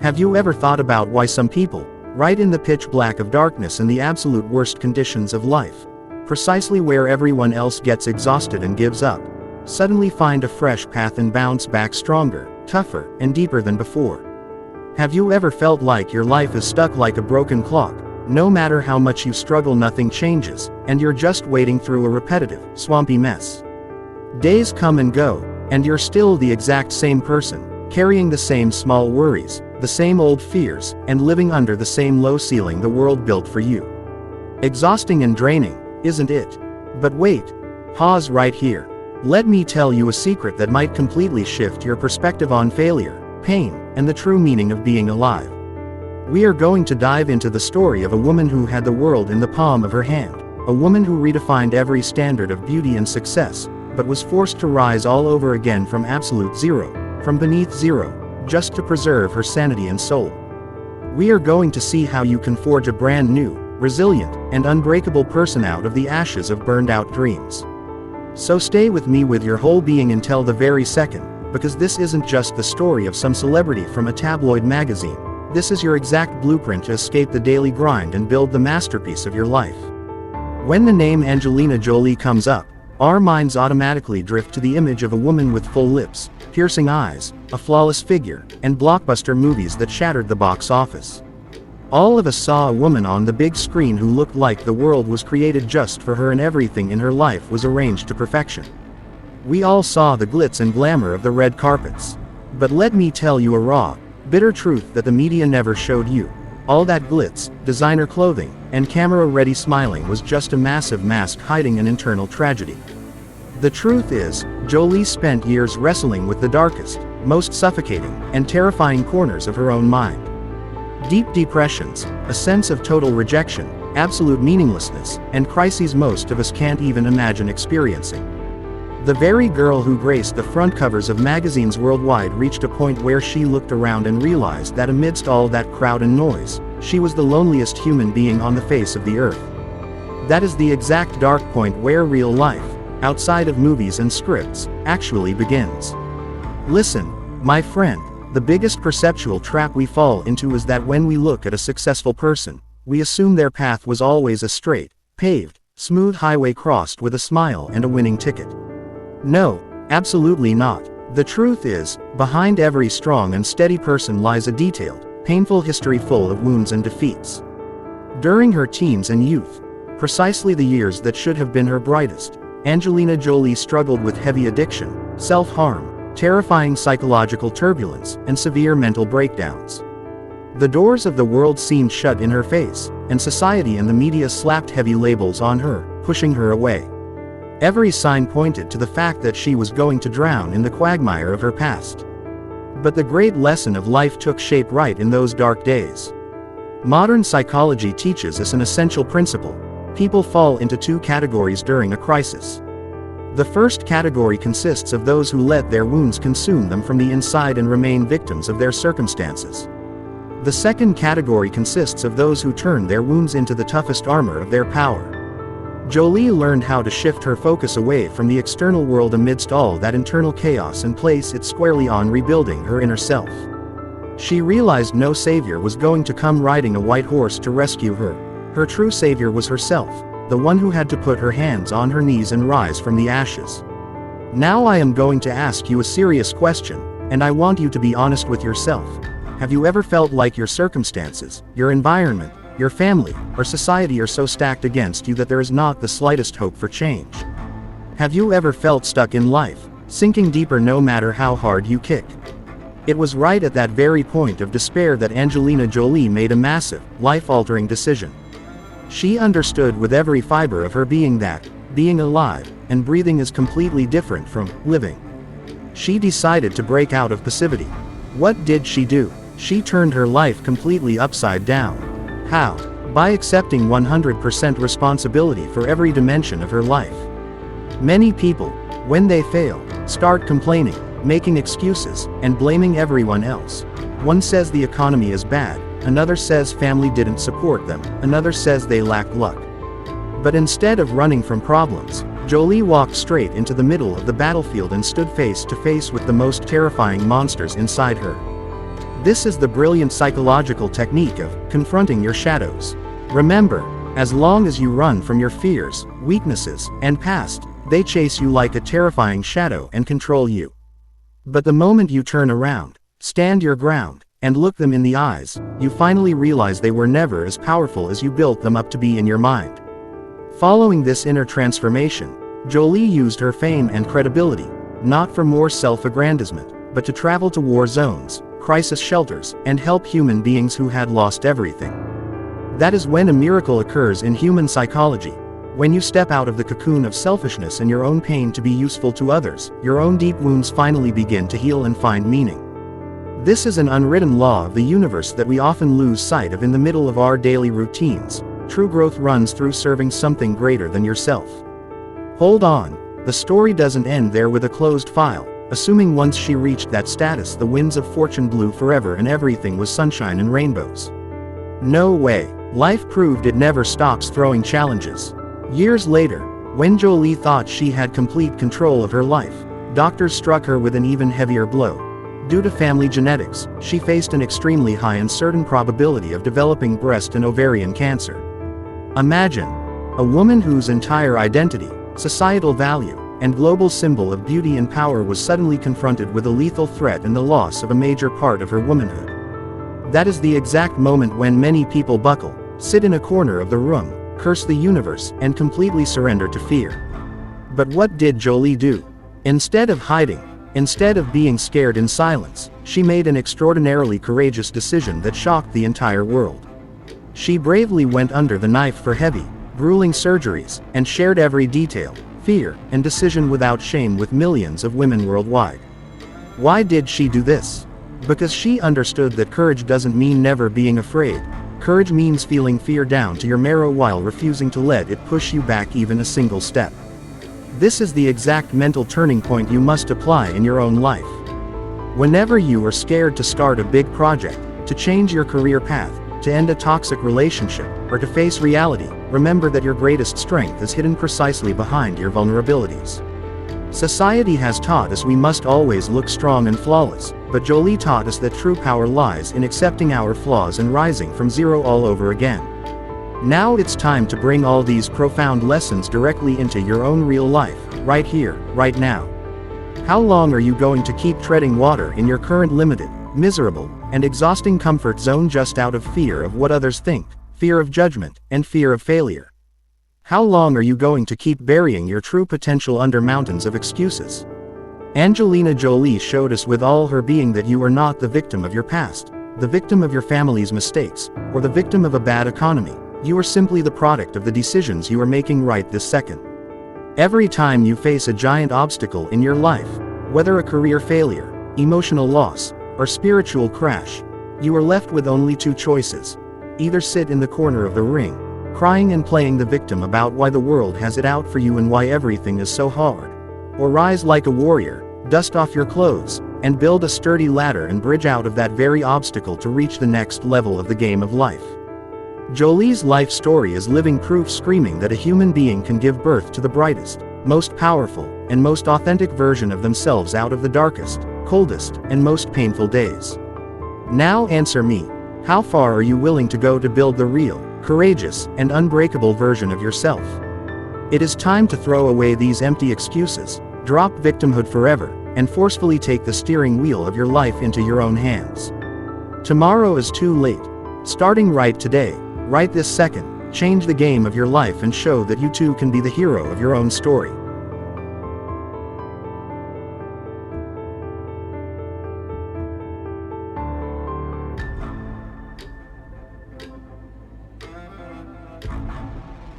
Have you ever thought about why some people, right in the pitch black of darkness and the absolute worst conditions of life, precisely where everyone else gets exhausted and gives up, suddenly find a fresh path and bounce back stronger, tougher, and deeper than before? Have you ever felt like your life is stuck like a broken clock? No matter how much you struggle, nothing changes, and you're just wading through a repetitive, swampy mess. Days come and go, and you're still the exact same person, carrying the same small worries, the same old fears, and living under the same low ceiling the world built for you. Exhausting and draining, isn't it? But wait. Pause right here. Let me tell you a secret that might completely shift your perspective on failure, pain, and the true meaning of being alive. We are going to dive into the story of a woman who had the world in the palm of her hand, a woman who redefined every standard of beauty and success, but was forced to rise all over again from absolute zero, from beneath zero, just to preserve her sanity and soul. We are going to see how you can forge a brand new, resilient, and unbreakable person out of the ashes of burned-out dreams. So stay with me with your whole being until the very second, because this isn't just the story of some celebrity from a tabloid magazine. This is your exact blueprint to escape the daily grind and build the masterpiece of your life. When the name Angelina Jolie comes up, our minds automatically drift to the image of a woman with full lips, piercing eyes, a flawless figure, and blockbuster movies that shattered the box office. All of us saw a woman on the big screen who looked like the world was created just for her and everything in her life was arranged to perfection. We all saw the glitz and glamour of the red carpets. But let me tell you a raw, bitter truth that the media never showed you. All that glitz, designer clothing, and camera-ready smiling was just a massive mask hiding an internal tragedy. The truth is, Jolie spent years wrestling with the darkest, most suffocating, and terrifying corners of her own mind. Deep depressions, a sense of total rejection, absolute meaninglessness, and crises most of us can't even imagine experiencing. The very girl who graced the front covers of magazines worldwide reached a point where she looked around and realized that amidst all that crowd and noise, she was the loneliest human being on the face of the earth. That is the exact dark point where real life, outside of movies and scripts, actually begins. Listen, my friend, the biggest perceptual trap we fall into is that when we look at a successful person, we assume their path was always a straight, paved, smooth highway crossed with a smile and a winning ticket. No, absolutely not. The truth is, behind every strong and steady person lies a detailed, painful history full of wounds and defeats. During her teens and youth, precisely the years that should have been her brightest, Angelina Jolie struggled with heavy addiction, self-harm, terrifying psychological turbulence, and severe mental breakdowns. The doors of the world seemed shut in her face, and society and the media slapped heavy labels on her, pushing her away. Every sign pointed to the fact that she was going to drown in the quagmire of her past. But the great lesson of life took shape right in those dark days. Modern psychology teaches us an essential principle: people fall into two categories during a crisis. The first category consists of those who let their wounds consume them from the inside and remain victims of their circumstances. The second category consists of those who turn their wounds into the toughest armor of their power. Jolie learned how to shift her focus away from the external world amidst all that internal chaos and place it squarely on rebuilding her inner self. She realized no savior was going to come riding a white horse to rescue her. Her true savior was herself, the one who had to put her hands on her knees and rise from the ashes. Now I am going to ask you a serious question, and I want you to be honest with yourself. Have you ever felt like your circumstances, your environment, your family, or society are so stacked against you that there is not the slightest hope for change? Have you ever felt stuck in life, sinking deeper no matter how hard you kick? It was right at that very point of despair that Angelina Jolie made a massive, life-altering decision. She understood with every fiber of her being that being alive and breathing is completely different from living. She decided to break out of passivity. What did she do? She turned her life completely upside down. How? By accepting 100% responsibility for every dimension of her life. Many people, when they fail, start complaining, making excuses, and blaming everyone else. One says the economy is bad, another says family didn't support them, another says they lack luck. But instead of running from problems, Jolie walked straight into the middle of the battlefield and stood face to face with the most terrifying monsters inside her. This is the brilliant psychological technique of confronting your shadows. Remember, as long as you run from your fears, weaknesses, and past, they chase you like a terrifying shadow and control you. But the moment you turn around, stand your ground, and look them in the eyes, you finally realize they were never as powerful as you built them up to be in your mind. Following this inner transformation, Jolie used her fame and credibility, not for more self-aggrandizement, but to travel to war zones, crisis shelters, and help human beings who had lost everything. That is when a miracle occurs in human psychology. When you step out of the cocoon of selfishness and your own pain to be useful to others, your own deep wounds finally begin to heal and find meaning. This is an unwritten law of the universe that we often lose sight of in the middle of our daily routines. True growth runs through serving something greater than yourself. Hold on, the story doesn't end there with a closed file, assuming once she reached that status the winds of fortune blew forever and everything was sunshine and rainbows. No way. Life proved it never stops throwing challenges. Years later, when Jolie thought she had complete control of her life, doctors struck her with an even heavier blow. Due to family genetics, she faced an extremely high and certain probability of developing breast and ovarian cancer. Imagine, a woman whose entire identity, societal value, and global symbol of beauty and power was suddenly confronted with a lethal threat and the loss of a major part of her womanhood. That is the exact moment when many people buckle, sit in a corner of the room, curse the universe, and completely surrender to fear. But what did Jolie do? Instead of hiding, instead of being scared in silence, she made an extraordinarily courageous decision that shocked the entire world. She bravely went under the knife for heavy, grueling surgeries, and shared every detail, fear, and decision without shame with millions of women worldwide. Why did she do this? Because she understood that courage doesn't mean never being afraid. Courage means feeling fear down to your marrow while refusing to let it push you back even a single step. This is the exact mental turning point you must apply in your own life. Whenever you are scared to start a big project, to change your career path, to end a toxic relationship, or to face reality, remember that your greatest strength is hidden precisely behind your vulnerabilities. Society has taught us we must always look strong and flawless, but Jolie taught us that true power lies in accepting our flaws and rising from zero all over again. Now it's time to bring all these profound lessons directly into your own real life, right here, right now. How long are you going to keep treading water in your current limited, miserable, and exhausting comfort zone just out of fear of what others think, fear of judgment, and fear of failure? How long are you going to keep burying your true potential under mountains of excuses? Angelina Jolie showed us with all her being that you are not the victim of your past, the victim of your family's mistakes, or the victim of a bad economy. You are simply the product of the decisions you are making right this second. Every time you face a giant obstacle in your life, whether a career failure, emotional loss, or spiritual crash, you are left with only two choices. Either sit in the corner of the ring, crying and playing the victim about why the world has it out for you and why everything is so hard. Or rise like a warrior, dust off your clothes, and build a sturdy ladder and bridge out of that very obstacle to reach the next level of the game of life. Jolie's life story is living proof screaming that a human being can give birth to the brightest, most powerful, and most authentic version of themselves out of the darkest, coldest, and most painful days. Now answer me. How far are you willing to go to build the real, courageous, and unbreakable version of yourself? It is time to throw away these empty excuses, drop victimhood forever, and forcefully take the steering wheel of your life into your own hands. Tomorrow is too late. Starting right today, right this second, change the game of your life and show that you too can be the hero of your own story.